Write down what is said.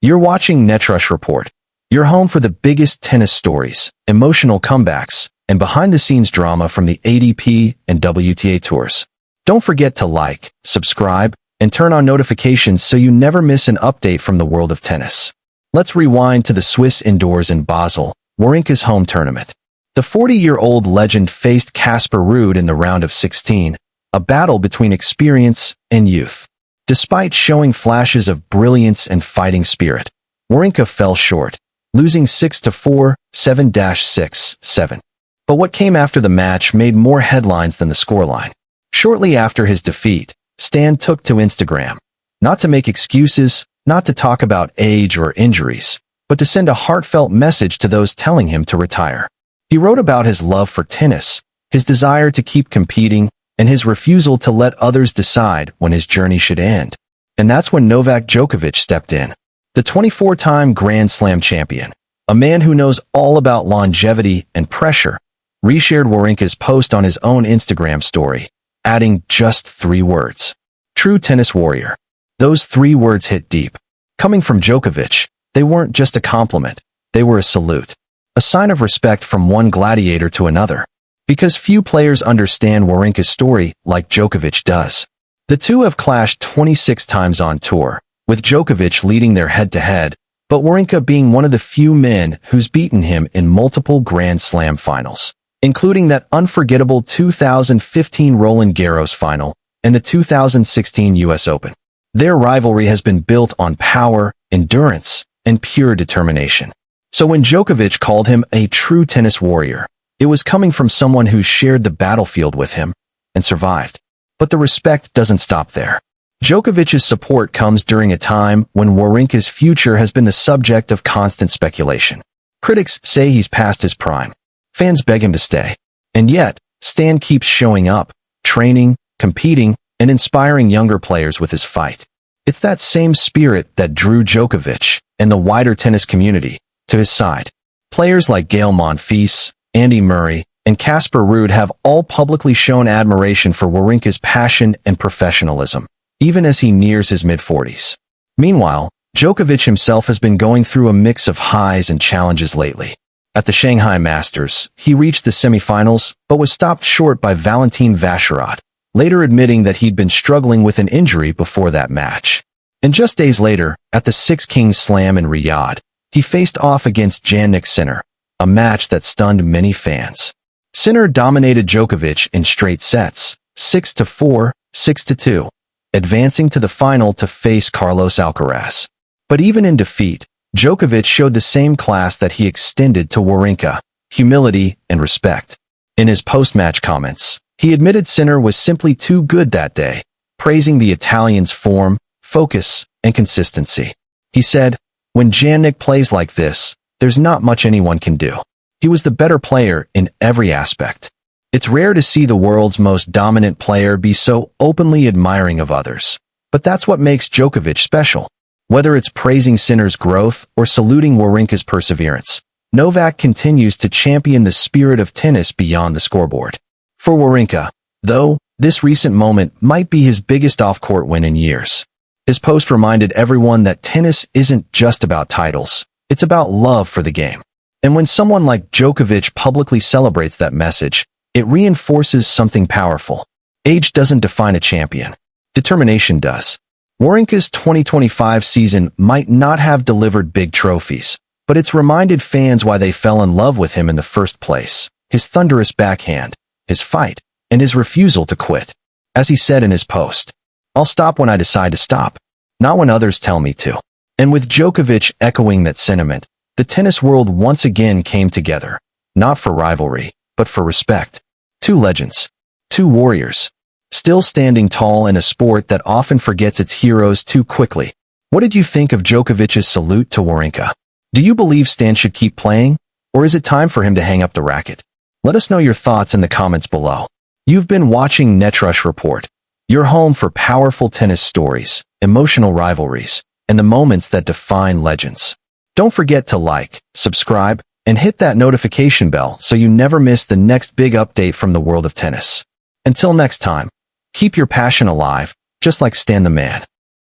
You're watching Netrush Report, your home for the biggest tennis stories, emotional comebacks, and behind-the-scenes drama from the ATP and WTA tours. Don't forget to like, subscribe, and turn on notifications so you never miss an update from the world of tennis. Let's rewind to the Swiss indoors in Basel, Wawrinka's home tournament. The 40-year-old legend faced Casper Ruud in the round of 16, a battle between experience and youth. Despite showing flashes of brilliance and fighting spirit, Wawrinka fell short, losing 6-4, 7-6, 7. But what came after the match made more headlines than the scoreline. Shortly after his defeat, Stan took to Instagram, not to make excuses, not to talk about age or injuries, but to send a heartfelt message to those telling him to retire. He wrote about his love for tennis, his desire to keep competing, and his refusal to let others decide when his journey should end. And that's when Novak Djokovic stepped in. The 24-time Grand Slam champion, a man who knows all about longevity and pressure, reshared Wawrinka's post on his own Instagram story, adding just 3 words. True tennis warrior. Those 3 words hit deep. Coming from Djokovic, they weren't just a compliment, they were a salute. A sign of respect from one gladiator to another. Because few players understand Wawrinka's story like Djokovic does. The two have clashed 26 times on tour, with Djokovic leading their head-to-head, but Wawrinka being one of the few men who's beaten him in multiple Grand Slam finals, including that unforgettable 2015 Roland Garros final and the 2016 US Open. Their rivalry has been built on power, endurance, and pure determination. So when Djokovic called him a true tennis warrior, it was coming from someone who shared the battlefield with him and survived. But the respect doesn't stop there. Djokovic's support comes during a time when Wawrinka's future has been the subject of constant speculation. Critics say he's past his prime. Fans beg him to stay. And yet, Stan keeps showing up, training, competing, and inspiring younger players with his fight. It's that same spirit that drew Djokovic and the wider tennis community to his side. Players like Gael Monfils, Andy Murray, and Casper Ruud have all publicly shown admiration for Wawrinka's passion and professionalism, even as he nears his mid-40s. Meanwhile, Djokovic himself has been going through a mix of highs and challenges lately. At the Shanghai Masters, he reached the semifinals, but was stopped short by Valentin Vacherot, later admitting that he'd been struggling with an injury before that match. And just days later, at the Six Kings Slam in Riyadh, he faced off against Jannik Sinner, a match that stunned many fans. Sinner dominated Djokovic in straight sets, 6-4, 6-2, advancing to the final to face Carlos Alcaraz. But even in defeat, Djokovic showed the same class that he extended to Wawrinka, humility and respect. In his post-match comments, he admitted Sinner was simply too good that day, praising the Italian's form, focus, and consistency. He said, "When Jannik plays like this, there's not much anyone can do. He was the better player in every aspect." It's rare to see the world's most dominant player be so openly admiring of others. But that's what makes Djokovic special. Whether it's praising Sinner's growth or saluting Wawrinka's perseverance, Novak continues to champion the spirit of tennis beyond the scoreboard. For Wawrinka, though, this recent moment might be his biggest off-court win in years. His post reminded everyone that tennis isn't just about titles. It's about love for the game. And when someone like Djokovic publicly celebrates that message, it reinforces something powerful. Age doesn't define a champion. Determination does. Wawrinka's 2025 season might not have delivered big trophies, but it's reminded fans why they fell in love with him in the first place. His thunderous backhand, his fight, and his refusal to quit. As he said in his post, "I'll stop when I decide to stop, not when others tell me to." And with Djokovic echoing that sentiment, the tennis world once again came together, not for rivalry, but for respect. 2 legends, 2 warriors, still standing tall in a sport that often forgets its heroes too quickly. What did you think of Djokovic's salute to Wawrinka? Do you believe Stan should keep playing, or is it time for him to hang up the racket? Let us know your thoughts in the comments below. You've been watching Netrush Report, your home for powerful tennis stories, emotional rivalries, and the moments that define legends. Don't forget to like, subscribe, and hit that notification bell so you never miss the next big update from the world of tennis. Until next time, keep your passion alive, just like Stan the Man.